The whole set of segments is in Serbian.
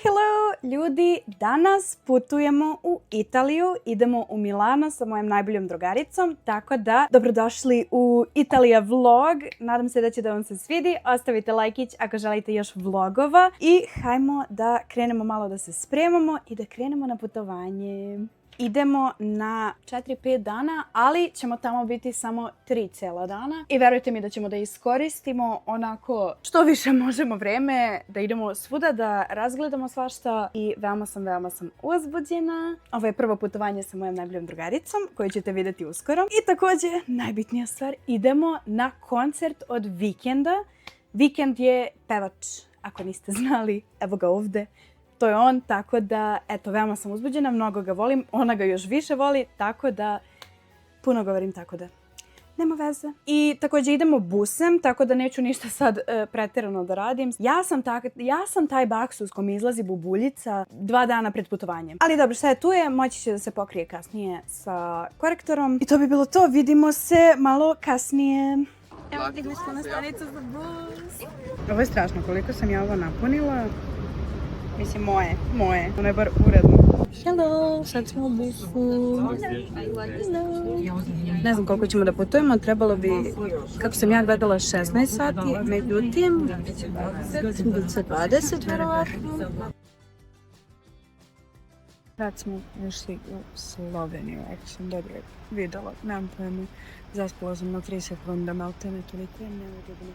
Hello, ljudi! Danas putujemo u Italiju, idemo u Milano sa mojom najboljom drugaricom, tako da dobrodošli u Italija vlog. Nadam se da će da vam se svidi. Ostavite lajkić ako želite još vlogova i hajmo da krenemo malo da se spremamo i da krenemo na putovanje. Idemo na 4-5 dana, ali ćemo tamo biti samo 3 cijela dana. I verujte mi da ćemo da iskoristimo onako što više možemo vreme, da idemo svuda, da razgledamo svašta i veoma sam uzbuđena. Ovo je prvo putovanje sa mojom najboljom drugaricom, koju ćete vidjeti uskoro. I također, najbitnija stvar, idemo na koncert od Weekenda. Weekend je pevač, ako niste znali, evo ga ovdje. To je on, tako da, eto, veoma sam uzbuđena, mnogo ga volim, ona ga još više voli, tako da, puno govorim, tako da, nema veze. I također idemo busem, tako da neću ništa sad pretjerano da radim. Ja sam taj baksus s kom izlazi bubuljica 2 dana pred putovanjem. Ali dobro, šta je tu je, moći će da se pokrije kasnije sa korektorom. I to bi bilo to, vidimo se malo kasnije. Evo, stigli smo na stanicu za bus. Ovo je strašno, koliko sam ja ovo napunila. Mislim, moje. Ono je bar uredno. Hello, sad smo u busu. Ne znam koliko ćemo da putujemo, trebalo bi, kako sam ja gledala, 16 sati, međutim, 20 verovatno. Sad smo išli u Sloveniju, ako sam dobro videla, nemam pojma. Zaspala sam na 3 sekunde, maltene toliko je neugodno.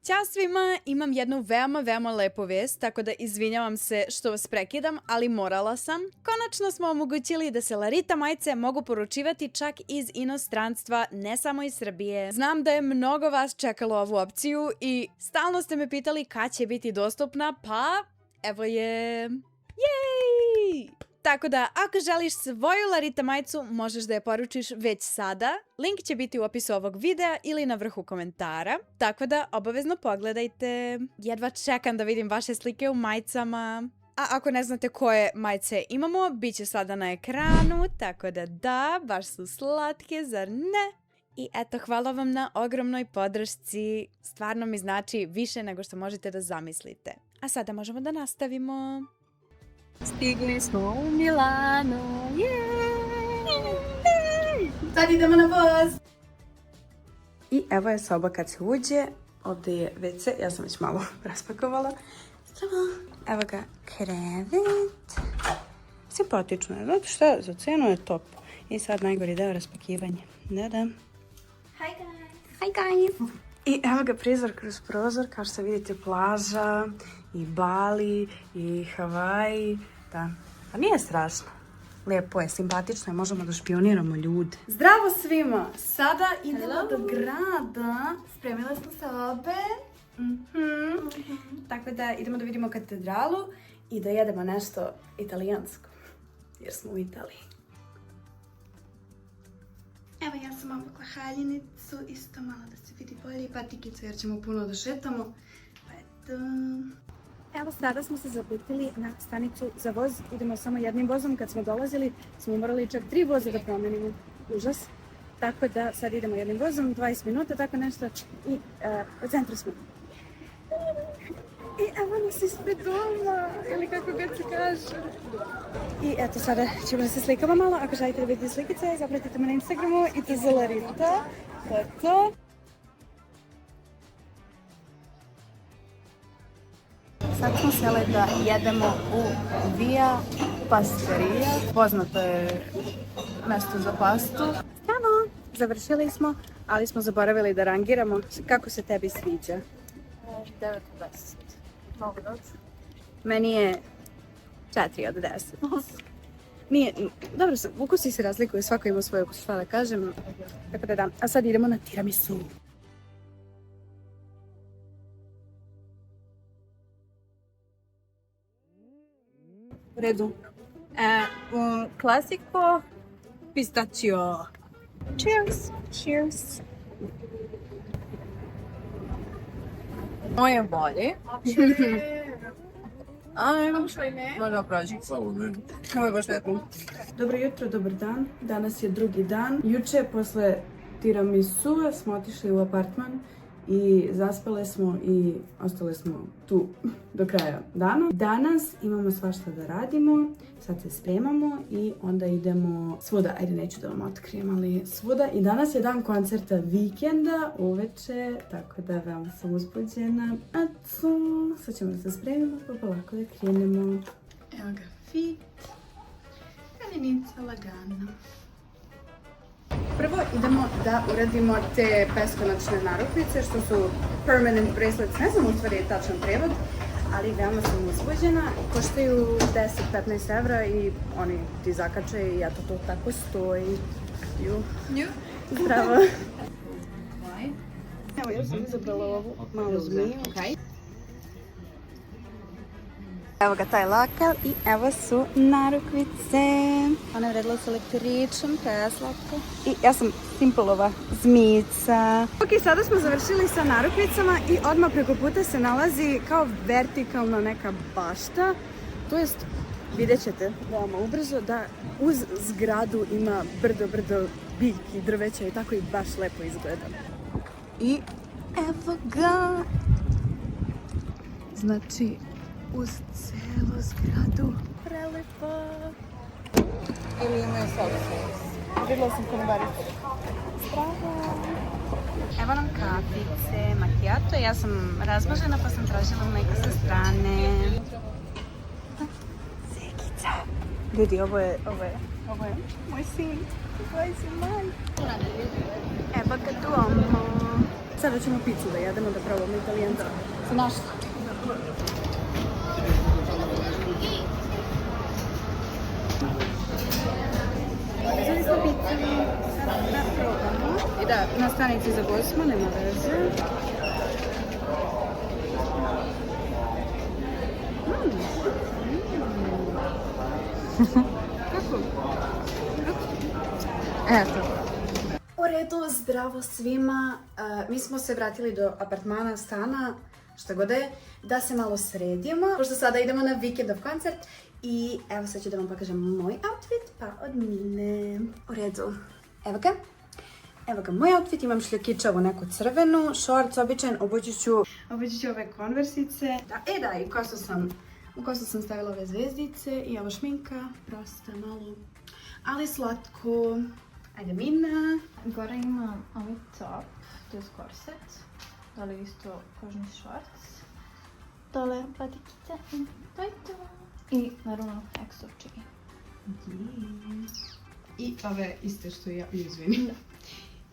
Ćao svima, imam jednu veoma lepu vest, tako da izvinjavam se što vas prekidam, ali morala sam. Konačno smo omogućili da se Larita majice mogu poručivati čak iz inostranstva, ne samo iz Srbije. Znam da je mnogo vas čekalo ovu opciju i stalno ste me pitali kad će biti dostupna, pa evo je... Jej! Tako da, ako želiš svoju Larita majicu, možeš da je poručiš već sada. Link će biti u opisu ovog videa ili na vrhu komentara. Tako da, obavezno pogledajte. Jedva čekam da vidim vaše slike u majicama. A ako ne znate koje majice imamo, bit će sada na ekranu. Tako da, baš su slatke, zar ne? I eto, hvala vam na ogromnoj podršci. Stvarno mi znači više nego što možete da zamislite. A sada možemo da nastavimo. Stigli smo u Milano, sad idemo na voz! I evo je soba kad se uđe, ovdje je WC, ja sam već malo raspakovala. Evo ga krevet, simpatično je, znate šta, za cenu je top. I sad najgori deo, raspakivanje. Da. Hi guys! I evo ga prizor kroz prozor, kao što vidite plaža, i Bali, i Havaji, da. Pa nije strašno. Lijepo je, simpatično je, možemo da špioniramo ljude. Zdravo svima! Sada idemo do grada. Spremile smo se obe. Tako da idemo da vidimo katedralu i da jedemo nešto italijansko. Jer smo u Italiji. Evo ja sam obukla haljinicu, isto malo da se vidi bolje i patikicu jer ćemo puno da šetamo. Pa eto. Evo sada smo se zaputili na stanicu za voz, idemo samo jednim vozom, kad smo dolazili smo morali čak 3 voza da promenimo, užas. Tako da sad idemo jednim vozom, 20 minuta, tako nešto i u centru smo. I evo nas ispred doma, ili kako god se kaže. I eto sada ćemo da se slikamo malo, ako želite da vidite slikice, zapratite me na Instagramu i to za Larita. To je to. Sad smo sele da jedemo u Via Pasteria. Poznato je mjesto za pastu. Evo, završili smo, ali smo zaboravili da rangiramo. Kako se tebi sviđa? 9 od 10. Mogu doći? Meni je 4 od 10. Nije, dobro, ukusi se razlikuju, svako ima svoj ukus, šta da kažem. Tako da. A sad idemo na tiramisu. U redu. Un classico pistachio. Cheers. Moje bolje. Možda prođi. Ovo je baš lepo. Dobro jutro, dobar dan. Danas je drugi dan. Juče, posle tiramisua, smo otišli u apartman i zaspale smo i ostale smo tu do kraja dana. Danas imamo svašta da radimo, sad se spremamo i onda idemo svuda, ajde neću da vam otkrijem, ali svuda. I danas je dan koncerta Vikenda uveče, tako da veoma sam uzbuđena. Sad ćemo da se spremimo pa polako da krenemo. Evo ga fit, kalinica lagana. Prvo idemo da uradimo te beskonačne narukvice što su permanent bracelets, ne znam u stvari je tačan prevod, ali veoma sam uzbuđena. Koštaju 10-15 evra i oni ti zakače i eto to tako stoji. Zdravo. Evo ja sam izabrala ovu malu zmiju. Evo ga taj lakal i evo su narukvice. Ona je vredila sa lektoričom, preslatko. I ja sam Simpleova zmijica. Ok, sada smo završili sa narukvicama i odmah preko puta se nalazi kao vertikalna neka bašta. To jest, vidjet ćete veoma ubrzo da uz zgradu ima brdo biljki, drveća i tako i baš lepo izgleda. I evo ga. Znači, uz celu zgradu. Prelepo. Ili imaju sosu. Vidjela sam konobaricu. Strava. Evo nam kafice, macchiato. Ja sam razmažena pa sam tražila mleko sa strane. Zekica. Ljudi, ovo je moj sin. Ovo je maj. Evo ga domo. Sada ćemo picu da jedemo, da probamo italijanca. Se našla. Uzeli smo picu, sad da probamo. I da, na stanici za gost smo, nema veze. Kako? Eto. U redu, zdravo svima. Mi smo se vratili do apartmana, stana, šta god je, da se malo sredimo. Pošto sada idemo na Vikendov koncert i evo sad ću da vam pokažem moj outfit, pa od Mine. U redu. Evo ga. Evo ga, moj outfit, imam šljokičavu neku crvenu, shorts običan, obući ću ove konversice. Da, i u kosu sam stavila ove zvezdice i evo šminka, prosta malo, ali slatko. Ajde Mina. Gore imam ovaj top, to je korset, dole isto kožni švarc, dole patikice i to je to. I naravno exo čini. I ove iste što ja, izvinim.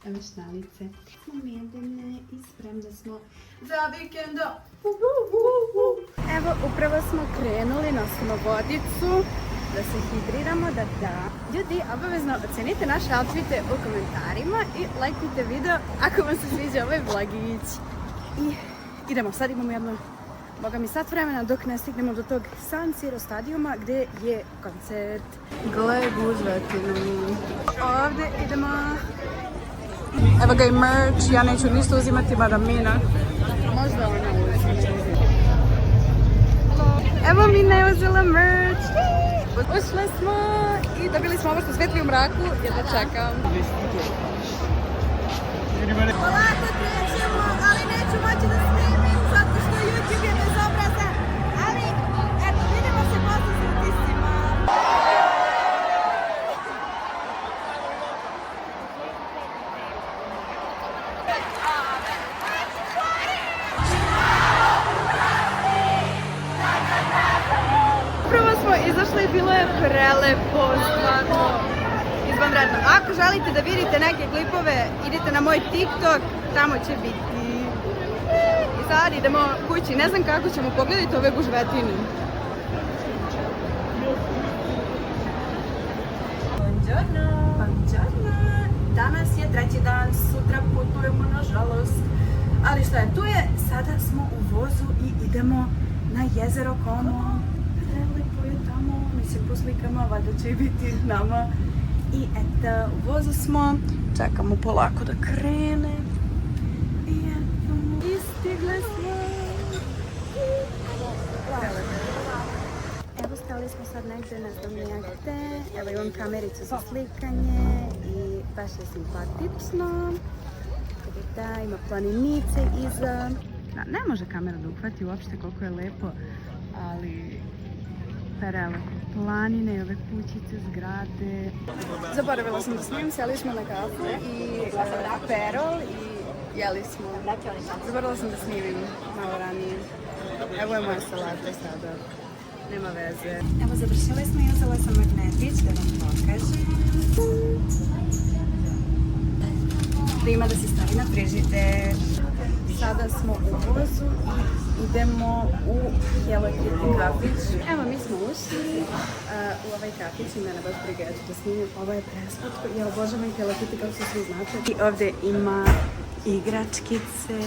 Evo šnalice. Smo medene i spremne smo za vikenda. Evo, upravo smo krenuli na Slobodicu da se hidriramo, da. Ljudi, obavezno ocenite naše outfite u komentarima i lajkujte video ako vam se sviđa ovaj vlogić. I idemo, sad imamo jedno, boga mi sat vremena dok ne stignemo do tog San Siro stadijuma gdje je koncert. Gle gužvetinu. Ovdje idemo. Evo ga i merch, ja neću ništa uzimati, mada Mina. Možda ona uzima. Evo Mina je uzela merch. Ušle smo i dobili smo ovo što svetli u mraku, jedva čekam. Polako krećemo, ali neću moći da snimim zato što YouTube je bezobrazan. Ali, eto, vidimo se posle s utiscima. Upravo smo izašli i bilo je prelepo, stvarno izvanredno. Ako želite da vidite neke klipove, idite na moj TikTok, tamo će biti. I sad idemo kući, ne znam kako ćemo pogledati ove gužvetine. Buongiorno! Buongiorno! Danas je treći dan, sutra putujemo nažalost. Ali šta je, tu je, sada smo u vozu i idemo na jezero Como. Prelepo je tamo, mislim po slikama, valjda će biti nama. I eto, u vozu smo, čekamo polako da krene. I eto, i stigle smo. Evo, stali smo sad negdje, ne znam nijekde. Evo imam kamericu za slikanje i baš je simpatično. Kad je Da, ima planinice iza. Da, ne može kamera da uhvati uopšte koliko je lepo, ali prelepo. Planine i ove kućice, zgrade. Zaboravila sam da snimim, sjeli smo na kafu i perol i jeli smo. Zaboravila sam da snimim malo ranije. Evo je moja salata sada. Nema veze. Evo, završili smo i uzela sam magnetić da vam pokažem. Da ima da se stavi na frižider. Sada smo u vozu i idemo u Hello Kitty kafić. Evo, mi smo ušli u ovaj kafić i mene baš briga, ja ću da snimim. Ovo je preslatko. Ja obožavam Hello Kitty, kao što svi znate. I ovdje ima igračkice,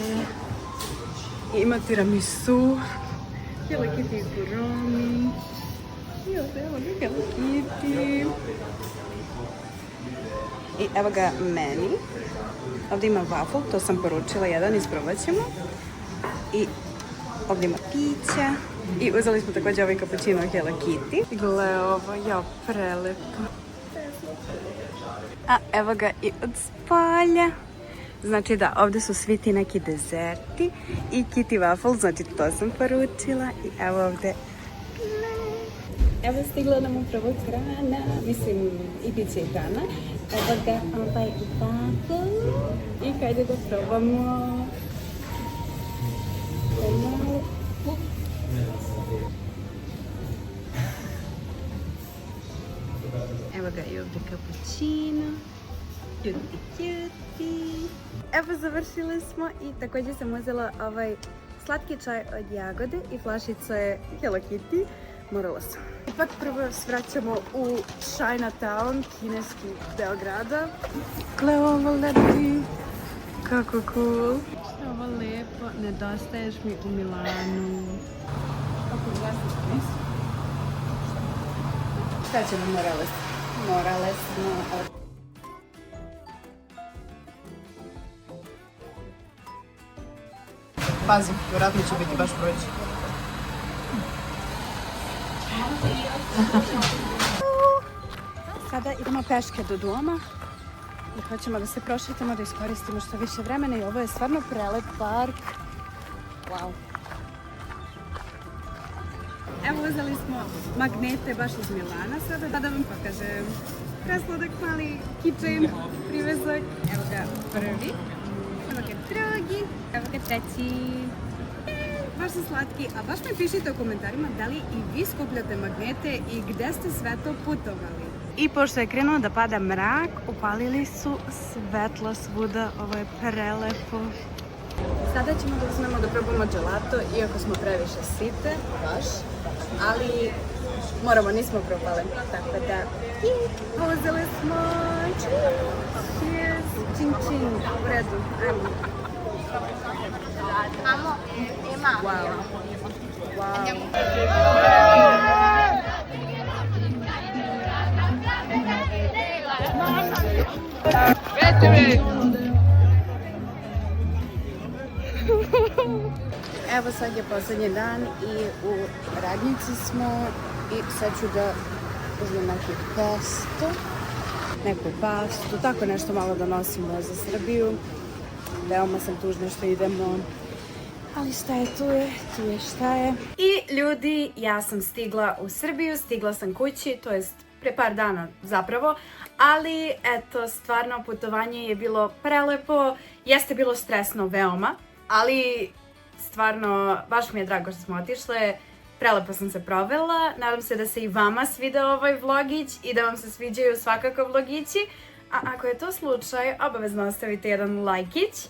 ima tiramisu, Hello Kitty i Kuromi. I ovdje evo ga Hello Kitty. I evo ga meni. Ovdje ima waffle, to sam poručila jedan, isprobat ćemo. I ovdje ima pića. I uzeli smo također ovaj cappuccino Hello Kitty. Gle ovo, ja, prelepo. A evo ga i od spalja. Znači da, ovdje su svi ti neki dezerti i Kitty waffle, znači to sam poručila. I evo ovdje. Evo stigla nam upravo hrana, mislim i piće i hrana. Evo ga ovaj waffle i hajde da probamo. Evo ga i ovdje cappuccino. Cuti, cuti. Evo završili smo i također sam uzela ovaj slatki čaj od jagode i flašica je Hello Kitty. Morala sam. Ipak prvo svraćamo u Chinatown, kineski deo grada. Gle ovo leti. Kako cool. Ovo lepo. Nedostaješ mi u Milanu. Kako glasno misli? Šta ćemo Morales? Morales, no. Pazi, vjerojatno će biti baš proći. Sada idemo peške do doma i hoćemo da se prošetamo, da iskoristimo što više vremena i ovo je stvarno prelep park. Wow. Evo uzeli smo magnete baš iz Milana sada, da vam pokažem. Presladak mali keychain, privezak. Evo ga prvi, evo ga drugi, evo ga treći. Baš su slatki, a baš mi pišite u komentarima da li i vi skupljate magnete i gde ste sve to putovali. I pošto je krenuo da pada mrak, upalili su svetla svuda, ovo je prelepo. Sada ćemo da uzmemo da probamo gelato, iako smo previše site, baš, ali moramo, nismo probali, tako da uzeli smo, cheers, čing čing, u redu, ajmo. Amo, ima. Wow. Wow. Evo sad je posljednji dan i u radnici smo i sad ću da uzmem neki pesto, neku pastu, tako nešto malo da nosimo za Srbiju. Veoma sam tužna što idemo, ali šta je, tu je šta je. I ljudi, ja sam stigla u Srbiju, stigla sam kući, to jest pre par dana zapravo, ali eto, stvarno putovanje je bilo prelepo, jeste bilo stresno veoma, ali stvarno baš mi je drago što smo otišle, prelepo sam se provela, nadam se da se i vama svidao ovaj vlogić i da vam se sviđaju svakako vlogići. A ako je to slučaj, obavezno ostavite jedan lajkić.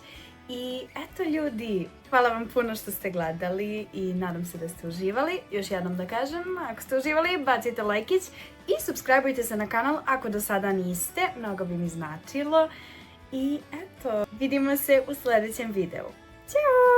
I eto ljudi, hvala vam puno što ste gledali i nadam se da ste uživali. Još jednom da kažem, ako ste uživali, bacite lajkić i subscribeujte se na kanal ako do sada niste, mnogo bi mi značilo. I eto, vidimo se u sljedećem videu. Ćao!